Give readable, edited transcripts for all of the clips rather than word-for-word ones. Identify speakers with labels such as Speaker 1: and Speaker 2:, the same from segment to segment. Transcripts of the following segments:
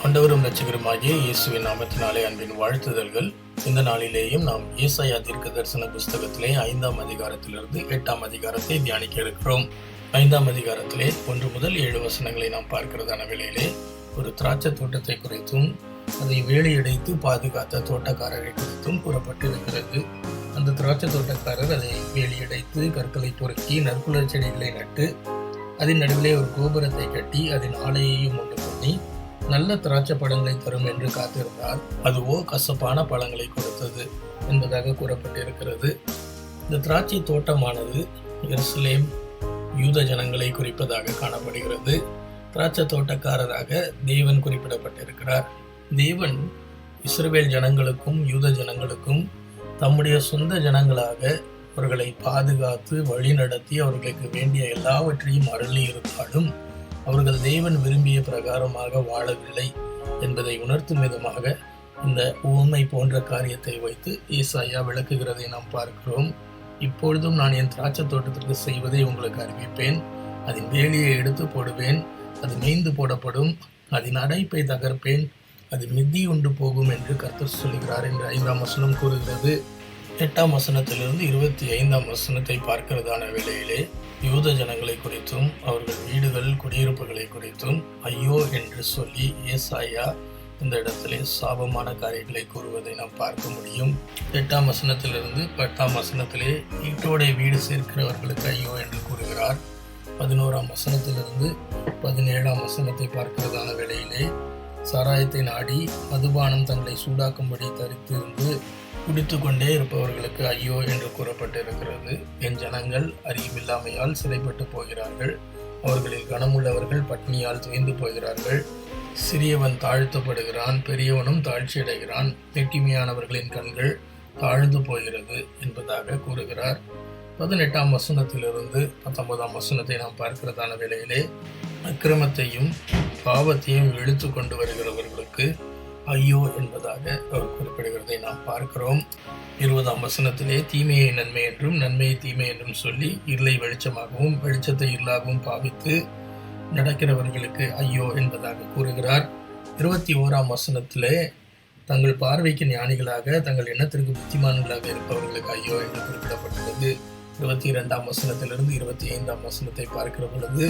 Speaker 1: ஆண்டவரும் இரட்சகருமாகிய இயேசுவின் நாமத்தினாலே அன்பின் வாழ்த்துதல்கள். இந்த நாளிலேயும் நாம் ஏசாயா தீர்க்க தரிசன புஸ்தகத்திலே 5ஆம் அதிகாரத்திலிருந்து 8ஆம் அதிகாரத்தை தியானிக்க இருக்கிறோம். 5ஆம் அதிகாரத்திலே 1 முதல் 7 வசனங்களை நாம் பார்க்கிறதான வேளையிலே ஒரு திராட்சை தோட்டத்தை குறித்தும் அதை வேலியடைத்து பாதுகாத்த தோட்டக்காரரை குறித்தும் கூறப்பட்டிருக்கிறது. அந்த திராட்சை தோட்டக்காரர் அதை வேலியடைத்து கற்களை பொறுக்கி நற்குல செடிகளை நட்டு அதன் நடுவிலே ஒரு கோபுரத்தை கட்டி அதன் ஆலையையும் உண்டு பண்ணி நல்ல திராட்சை பழங்களை தரும் என்று காத்திருந்தார். அதுவோ கசப்பான பழங்களை கொடுத்தது என்பதாக கூறப்பட்டிருக்கிறது. இந்த திராட்சை தோட்டமானது எருசலேம் யூத ஜனங்களை குறிப்பதாக காணப்படுகிறது. திராட்சை தோட்டக்காரராக தேவன் குறிப்பிடப்பட்டிருக்கிறார். தேவன் இஸ்ரவேல் ஜனங்களுக்கும் யூத ஜனங்களுக்கும் தம்முடைய சொந்த ஜனங்களாக அவர்களை பாதுகாத்து வழி நடத்தி அவர்களுக்கு வேண்டிய எல்லாவற்றையும் அருளி இருந்தாலும் அவர்கள் தேவன் விரும்பிய பிரகாரமாக வாழவில்லை என்பதை உணர்த்தும் விதமாக இந்த உவமை போன்ற காரியத்தை வைத்து ஏசாயா விளக்குகிறதை நாம் பார்க்கிறோம். இப்பொழுதும் நான் என் திராட்சை தோட்டத்திற்கு செய்வதை உங்களுக்கு அறிவிப்பேன். அதன் வேலியை எடுத்து போடுவேன், அது மேய்ந்து போடப்படும், அதன் அடைப்பை தகர்ப்பேன், அது மிதி உண்டு போகும் என்று கர்த்தர் சொல்கிறார் என்று 5ஆம் வசனம் கூறுகிறது. 8ஆம் வசனத்திலிருந்து 25ஆம் வசனத்தை பார்க்கிறதான வேளையிலே யூத ஜனங்களை குறித்தும் அவர்கள் வீடுகள் குடியிருப்புகளை குறித்தும் ஐயோ என்று சொல்லி ஏசாயா இந்த இடத்திலே சாபமான காரியங்களை கூறுவதை நாம் பார்க்க முடியும். 8ஆம் வசனத்திலிருந்து 10ஆம் வசனத்திலே வீட்டோட வீடு சேர்க்கிறவர்களுக்கு ஐயோ என்று கூறுகிறார். 11ஆம் வசனத்திலிருந்து 17ஆம் வசனத்தை பார்க்கிறதான வேளையிலே சாராயத்தை நாடி மதுபானம் தங்களை சூடாக்கும்படி தரித்திருந்து குடித்து கொண்டே இருப்பவர்களுக்கு ஐயோ என்று கூறப்பட்டிருக்கிறது. என் ஜனங்கள் அறிவில்லாமையால் சிறைப்பட்டு போகிறார்கள், அவர்களில் கனமுள்ளவர்கள் பட்னியால் துய்ந்து போகிறார்கள். சிறியவன் தாழ்த்தப்படுகிறான், பெரியவனும் தாழ்ச்சி அடைகிறான், நெட்டிமையானவர்களின் கண்கள் தாழ்ந்து போகிறது என்பதாக கூறுகிறார். 18ஆம் வசனத்திலிருந்து 19ஆம் வசனத்தை நாம் பார்க்கிறதான வேளையிலே அக்கிரமத்தையும் பாவத்தையும் இழுத்து கொண்டு வருகிறவர்களுக்கு ஐயோ என்பதாக அவர் குறிப்பிடுகிறதை நாம் பார்க்கிறோம். 20ஆம் வசனத்திலே தீமையை நன்மை என்றும் நன்மையை தீமை என்றும் சொல்லி இருளை வெளிச்சமாகவும் வெளிச்சத்தை இருளாகவும் பாவித்து நடக்கிறவர்களுக்கு ஐயோ என்பதாக கூறுகிறார். 21ஆம் வசனத்திலே தங்கள் பார்வைக்கு ஞானிகளாக தங்கள் எண்ணத்திற்கு புத்திமான்களாக இருப்பவர்களுக்கு ஐயோ என்று குறிப்பிடப்பட்டுள்ளது. 22ஆம் வசனத்திலிருந்து 25ஆம் வசனத்தை பார்க்கிற பொழுது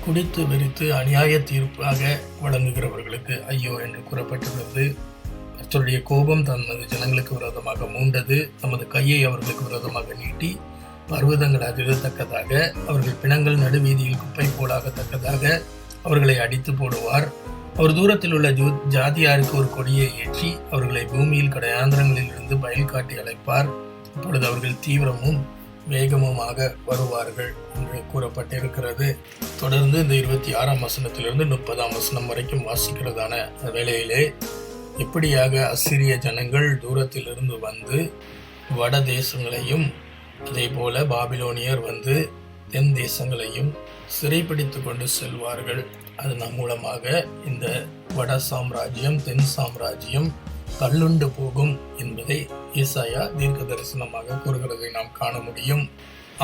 Speaker 1: குடித்து வெறித்து அநியாய தீர்ப்பாக வழங்குகிறவர்களுக்கு ஐயோ என்று கூறப்பட்டுள்ளது. கர்த்தருடைய கோபம் தமது ஜனங்களுக்கு விரோதமாக மூண்டது, தமது கையை அவர்களுக்கு விரோதமாக நீட்டி பர்வதங்கள் அதிரத்தக்கதாக அவர்கள் பிணங்கள் நடுவீதியில் குப்பை போலாகத்தக்கதாக அவர்களை அடித்து போடுவார். அவர் தூரத்தில் உள்ள ஜாதியாருக்கு ஒரு கொடியை ஏற்றி அவர்களை பூமியில் கடையாந்திரங்களில் இருந்து பயல் காட்டி அழைப்பார். அப்பொழுது அவர்கள் தீவிரமும் வேகமுமாக வருவார்கள் என்று கூறப்பட்டிருக்கிறது. தொடர்ந்து இந்த 26ஆம் வசனத்திலிருந்து 30ஆம் வசனம் வரைக்கும் வாசிக்கிறதான வேளையிலே எப்படியாக அசிரிய ஜனங்கள் தூரத்திலிருந்து வந்து வட தேசங்களையும் அதே போல பாபிலோனியர் வந்து தென் தேசங்களையும் சிறைப்பிடித்து கொண்டு செல்வார்கள். அதன் மூலமாக இந்த வட சாம்ராஜ்யம் தென் சாம்ராஜ்யம் தள்ளுண்டு போகும் என்பதை ஏசாயா தீர்க்க தரிசனமாக கூறுகிறதை நாம் காண முடியும்.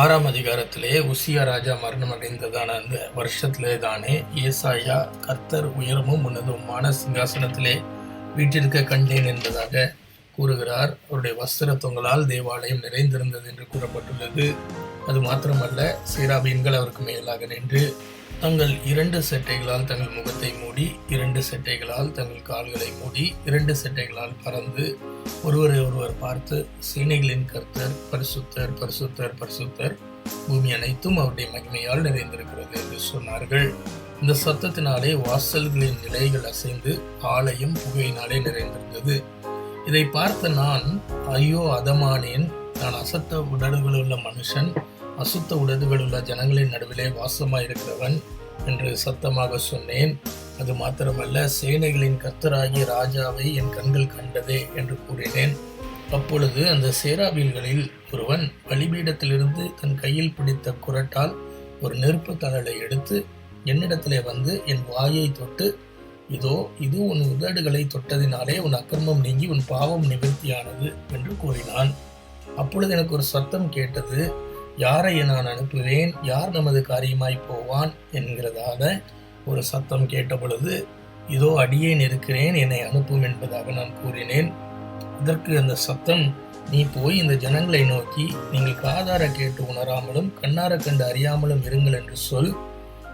Speaker 1: 6ஆம் அதிகாரத்திலே உசியா ராஜா மரணம் அடைந்ததான அந்த வருஷத்திலே தானே ஏசாயா கர்த்தர் உயரமும் உன்னதமான சிங்காசனத்திலே வீட்டிற்க கண்டேன் என்பதாக கூறுகிறார். அவருடைய வஸ்திர தொங்கலால் தேவாலயம் நிறைந்திருந்தது என்று கூறப்பட்டுள்ளது. அது மாத்திரமல்ல, சேராபீன்கள் அவருக்கு மேலாக நின்று தங்கள் 2 செட்டைகளால் தங்கள் முகத்தை மூடி 2 செட்டைகளால் தங்கள் கால்களை மூடி 2 செட்டைகளால் பறந்து ஒருவரை ஒருவர் பார்த்து சேனைகளின் கர்த்தர் பரிசுத்தர் பரிசுத்தர் பரிசுத்தர், பூமி அனைத்தும் அவருடைய மகிமையால் நிறைந்திருக்கிறது என்று சொன்னார்கள். இந்த சத்தத்தினாலே வாசல்களின் நிலைகள் அசைந்து ஆலயம் புகையினாலே நிறைந்திருந்தது. இதை பார்த்த நான் ஐயோ அதமானேன், நான் அசத்த உடல்களுள்ள மனுஷன், அசுத்த உடல்களுள்ள ஜனங்களின் நடுவிலே வாசமாயிருக்கிறவன் என்று சத்தமாக சொன்னேன். அது மாத்திரமல்ல, சேனைகளின் கர்த்தராகிய ராஜாவை என் கண்கள் கண்டதே என்று கூறினேன். அப்பொழுது அந்த சேராபீன்களில் ஒருவன் பலிபீடத்திலிருந்து தன் கையில் பிடித்த குரட்டால் ஒரு நெருப்பு தழலை எடுத்து என்னிடத்திலே வந்து என் வாயை தொட்டு, இதோ இது உன் உதடுகளை தொட்டதினாலே உன் அக்கிரமம் நீங்கி உன் பாவம் நிவர்த்தியானது என்று கூறினான். அப்பொழுது எனக்கு ஒரு சத்தம் கேட்டது, யாரை நான் அனுப்புவேன், யார் நமது காரியமாய் போவான் என்கிறதாக ஒரு சத்தம் கேட்ட பொழுது இதோ அடியேன் இருக்கிறேன், என்னை அனுப்பும் என்பதாக நான் கூறினேன். அதற்கு அந்த சத்தம், நீ போய் இந்த ஜனங்களை நோக்கி, நீங்கள் காதார கேட்டு உணராமலும் கண்ணார கண்டு அறியாமலும் இருங்கள் என்று சொல்.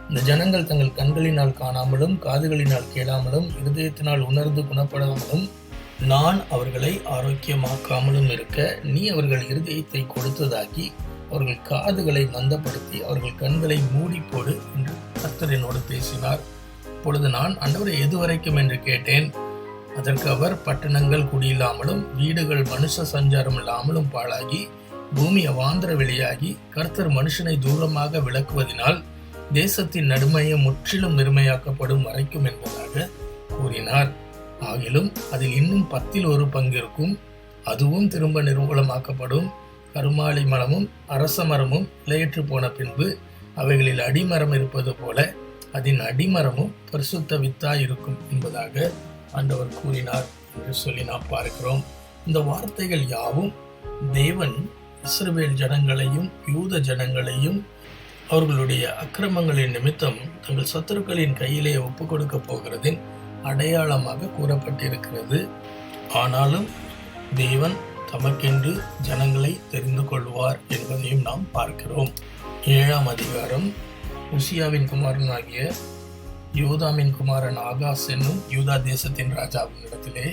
Speaker 1: இந்த ஜனங்கள் தங்கள் கண்களினால் காணாமலும் காதுகளினால் கேளாமலும் இருதயத்தினால் உணர்ந்து குணப்படாமலும் நான் அவர்களை ஆரோக்கியமாக்காமலும் இருக்க, நீ அவர்கள் இருதயத்தை கொடுத்ததாக்கி அவர்கள் காதுகளை மந்தப்படுத்தி அவர்கள் கண்களை மூடி போடு என்று கர்த்தர் என்னோடு பேசினார். அப்பொழுது நான், ஆண்டவரே, எதுவரைக்கும் என்று கேட்டேன். அதற்கு அவர், பட்டணங்கள் குடியில்லாமலும் வீடுகள் மனுஷ சஞ்சாரம் இல்லாமலும் பாழாகி பூமி அவாந்திர வெளியாகி கர்த்தர் மனுஷனை தூரமாக விலக்குவதினால் தேசத்தின் நடுமையை முற்றிலும் நிர்மையாக்கப்படும் வரைக்கும் என்பதாக கூறினார். ஆகிலும் அதில் இன்னும் 10 பங்கு இருக்கும், அதுவும் திரும்ப நிர்மூலமாக்கப்படும். கருமாலி மரமும் அரச மரமும் இலையற்று போன பின்பு அவைகளில் அடிமரம் இருப்பது போல அதன் அடிமரமும் பரிசுத்த வித்தாய் இருக்கும் என்பதாக ஆண்டவர் கூறினார் என்று சொல்லி நாம் பார்க்கிறோம். இந்த வார்த்தைகள் யாவும் தேவன் இஸ்ரவேல் ஜனங்களையும் யூத ஜனங்களையும் அவர்களுடைய அக்கிரமங்களின் நிமித்தம் தங்கள் சத்துருக்களின் கையிலே ஒப்புக் கொடுக்க போகிறதின் அடையாளமாக கூறப்பட்டிருக்கிறது. ஆனாலும் தேவன் தமக்கென்று ஜனங்களை தெரிந்து கொள்வார் என்பதையும் நாம் பார்க்கிறோம். 7ஆம் அதிகாரம் உசியாவின் குமாரனாகிய யோதாமின் குமாரன் ஆகாஸ் என்னும் யூதா தேசத்தின் ராஜாவின் இடத்திலே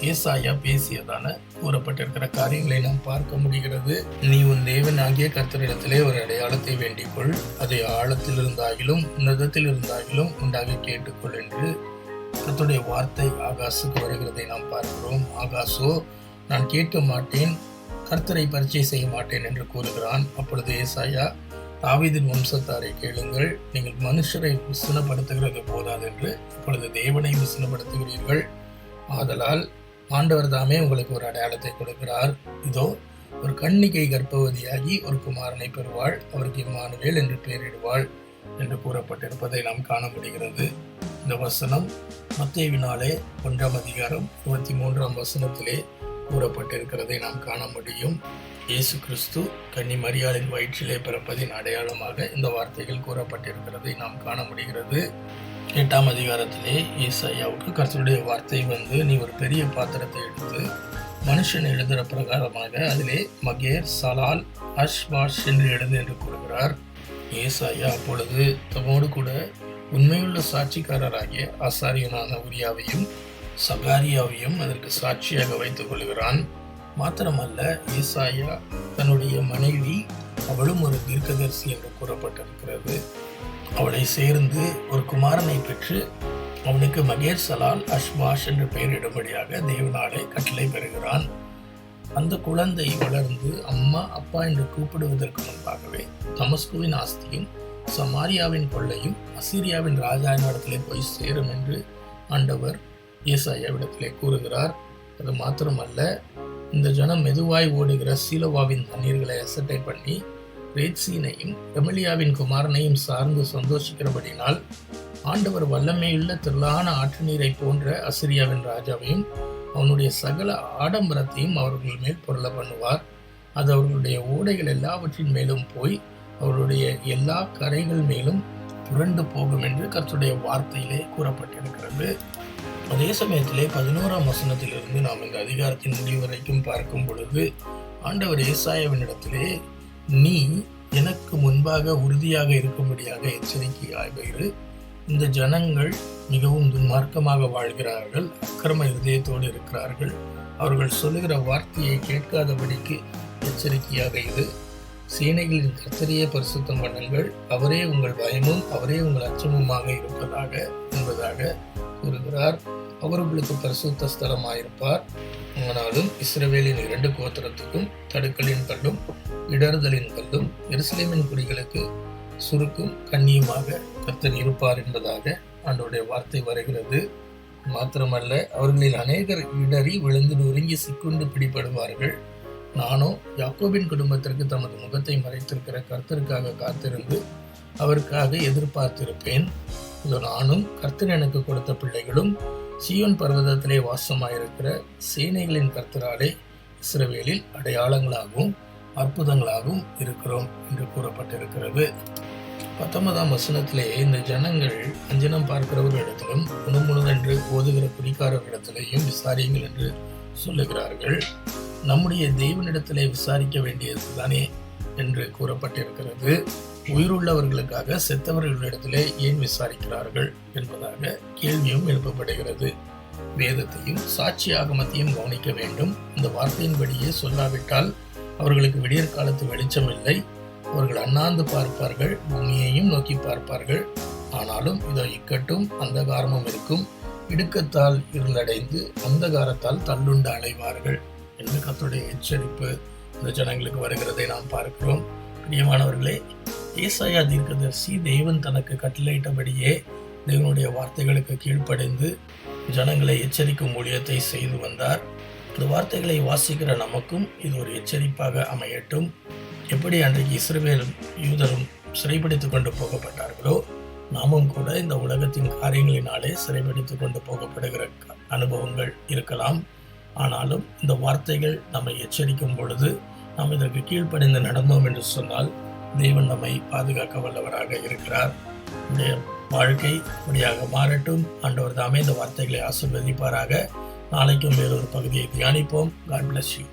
Speaker 1: ஏசாயா பேசியதான கூறப்பட்டிருக்கிற காரியங்களை நாம் பார்க்க முடிகிறது. நீ உன் தேவனாகிய கர்த்தரிடத்திலே ஒரு அடையாளத்தை வேண்டிக்கொள், அதை ஆழத்தில் இருந்தாகிலும் உன்னதத்தில் இருந்தாகிலும் உண்டாக கேட்டுக்கொள் என்று கர்த்தருடைய வார்த்தை ஆகாசுக்கு வருகிறதை நாம் பார்க்கிறோம். ஆகாசோ, நான் கேட்க மாட்டேன், கர்த்தரை பரிச்சை செய்ய மாட்டேன் என்று கூறுகிறான். அப்பொழுது ஏசாயா, தாவீதின் வம்சத்தாரை கேளுங்கள், நீங்கள் மனுஷரை விசனப்படுத்துகிறது போதாது என்று இப்பொழுது தேவனை விசனப்படுத்துகிறீர்கள். ஆதலால் ஆண்டவர் தாமே உங்களுக்கு ஒரு அடையாளத்தை கொடுக்கிறார். இதோ, ஒரு கன்னிகை கர்ப்பவதியாகி ஒரு குமாரனை பெறுவாள், அவருக்கு இம்மானுவேல் என்று பெயரிடுவாள் என்று கூறப்பட்டிருப்பதை நாம் காண முடிகிறது. இந்த வசனம் மத்தேயுவினாலே 1ஆம் அதிகாரம் 23ஆம் வசனத்திலே கூறப்பட்டிருக்கிறதை நாம் காண முடியும். இயேசு கிறிஸ்து கன்னி மரியாளின் வயிற்றிலே பிறப்பதின் அடையாளமாக இந்த வார்த்தைகள் கூறப்பட்டிருக்கிறதை நாம் காண முடிகிறது. 8ஆம் அதிகாரத்திலே ஏசாயாவுக்கு கர்த்தருடைய வார்த்தை வந்து, நீ ஒரு பெரிய பாத்திரத்தை எடுத்து மனுஷன் எழுதுகிற பிரகாரமாக அதிலே மகேர் சலால் அஷ்பாஷ் என்று எழுது என்று கூறுகிறார். ஏசாயா அப்பொழுது தம்மோடு கூட உண்மையுள்ள சாட்சிக்காரராகிய ஆசாரியனான உரியாவையும் சகாரியாவையும் அதற்கு சாட்சியாக வைத்துக் கொள்கிறான். மாத்திரமல்ல, ஏசாயா தன்னுடைய மனைவி, அவளும் ஒரு தீர்க்கதரிசி என்று கூறப்பட்டிருக்கிறது, அவளை சேர்ந்து ஒரு குமாரனை பெற்று அவனுக்கு மகேர் சலால் அஷ்பாஷ் என்று பெயரிடும்படியாக தேவனாலே கட்டளை பெறுகிறான். அந்த குழந்தை வளர்ந்து அம்மா அப்பா என்று கூப்பிடுவதற்கு முன்பாகவே தமஸ்குவின் ஆஸ்தியும் சமாரியாவின் கொள்ளையும் அசீரியாவின் ராஜாவினிடத்திலே போய் சேரும் என்று ஆண்டவர் ஏசாயாவிடத்திலே கூறுகிறார். அது மாத்திரமல்ல, இந்த ஜனம் மெதுவாய் ஓடுகிற சீலோவாவின் தண்ணீர்களை அசட்டை பண்ணி ரேத்சீனையும் ரெமலியாவின் குமாரனையும் சார்ந்து சந்தோஷிக்கிறபடினால் ஆண்டவர் வல்லமையுள்ள திரளான ஆற்று நீரை போன்ற அசிரியாவின் ராஜாவையும் அவனுடைய சகல ஆடம்பரத்தையும் அவர்கள் மேல் பொருள பண்ணுவார். அது அவர்களுடைய ஓடைகள் எல்லாவற்றின் மேலும் போய் அவருடைய எல்லா கரைகள் மேலும் புரண்டு போகும் என்று கர்த்தருடைய வார்த்தையிலே கூறப்பட்டிருக்கிறது. அதே சமயத்திலே 11ஆம் வசனத்திலிருந்து நாம் இந்த அதிகாரத்தின் முடிவு வரைக்கும் பார்க்கும் பொழுது ஆண்டவர் ஏசாயாவினிடத்திலே, நீ எனக்கு முன்பாக உறுதியாக இருக்கும்படியாக எச்சரிக்கையாயிரு. இந்த ஜனங்கள் மிகவும் துன்மார்க்கமாக வாழ்கிறார்கள், அக்கிரம இருதயத்தோடு இருக்கிறார்கள். அவர்கள் சொல்லுகிற வார்த்தையை கேட்காதபடிக்கு எச்சரிக்கையாக இரு. சேனைகளின் கர்த்தரையே பரிசுத்தம் பண்ணுங்கள், அவரே உங்கள் பயமும் அவரே உங்கள் அச்சமுமாக இருப்பதாக என்பதாக கூறுகிறார். அவர் உங்களுக்கு பரிசுத்த ஸ்தலமாயிருப்பார். ஆனாலும் இஸ்ரவேலின் 2 கோத்திரத்துக்கும் தடுக்கலின் கல்லும் இடறுதலின் கல்லும் எருசலேமின் குடிகளுக்கு சுருக்கும் கண்ணியுமாக கர்த்தர் இருப்பார் என்பதாக ஆண்டவருடைய வார்த்தை வருகிறது. மாத்திரமல்ல, அவர்களில் அநேகர் இடறி விழுந்து நொறுங்கி சிக்குண்டு பிடிபடுவார்கள். நானோ யாக்கோபின் குடும்பத்திற்கு தமது முகத்தை மறைத்திருக்கிற கர்த்தருக்காக காத்திருந்து அவருக்காக எதிர்பார்த்திருப்பேன். இதோ நானும் கர்த்தர் எனக்கு கொடுத்த பிள்ளைகளும் சீயோன் பர்வதத்திலே வாசமாயிருக்கிற சேனைகளின் கர்த்தராலே இஸ்ரவேலில் அடையாளங்களாகவும் அற்புதங்களாகவும் இருக்கிறோம் என்று கூறப்பட்டிருக்கிறது. 19ஆம் வசனத்திலே இந்த ஜனங்கள் அஞ்சனம் பார்க்கிறவர்களிடத்திலும் உணமுணுதென்று ஓதுகிற குடிக்காரர்களிடத்திலேயும் விசாரியுங்கள் என்று சொல்லுகிறார்கள். நம்முடைய தேவனிடத்திலே விசாரிக்க வேண்டியது தானே என்று கூறப்பட்டிருக்கிறது. உயிருள்ளவர்களுக்காக செத்தவர்களிடத்திலே ஏன் விசாரிக்கிறார்கள் என்பதாக கேள்வியும் எழுப்பப்படுகிறது. வேதத்தையும் சாட்சி ஆகமத்தையும் கவனிக்க வேண்டும். இந்த வார்த்தையின்படியே சொல்லாவிட்டால் அவர்களுக்கு விடியற் காலத்து வெளிச்சம் இல்லை. அவர்கள் அண்ணாந்து பார்ப்பார்கள், பூமியையும் நோக்கி பார்ப்பார்கள். ஆனாலும் இதோ இக்கட்டும் அந்தகாரமும் இருக்கும். இடுக்கத்தால் இருளடைந்து அந்தகாரத்தால் தள்ளுண்டு அலைவார்கள் என்று கர்த்தருடைய எச்சரிப்பு இந்த ஜனங்களுக்கு வருகிறதை நாம் பார்க்கிறோம். பிரியமானவர்களே, ஏசாயா தீர்க்கதரிசி தேவன் தனக்கு கட்டளையிட்டபடியே தேவனுடைய வார்த்தைகளுக்கு கீழ்ப்படைந்து ஜனங்களை எச்சரிக்கும் ஊழியத்தை செய்து வந்தார். இந்த வார்த்தைகளை வாசிக்கிற நமக்கும் இது ஒரு எச்சரிப்பாக அமையட்டும். எப்படி அன்றைக்கு இஸ்ரவேலும் யூதரும் சிறைப்பிடித்துக் கொண்டு போகப்பட்டார்களோ, நாமும் கூட இந்த உலகத்தின் காரியங்களினாலே சிறைப்பிடித்துக் கொண்டு போகப்படுகிற அனுபவங்கள் இருக்கலாம். ஆனாலும் இந்த வார்த்தைகள் நம்மை எச்சரிக்கும் பொழுது நாம் இதற்கு கீழ்ப்படிந்து நடந்தோம் என்று சொன்னால் தேவன் நம்மை பாதுகாக்க வல்லவராக இருக்கிறார். நம்முடைய வாழ்க்கை இப்படியாக மாறட்டும். ஆண்டவர் தாமே இந்த வார்த்தைகளை ஆசீர்வதிப்பாராக. நாளைக்கும் வேறொரு பகுதியை தியானிப்போம். God bless you.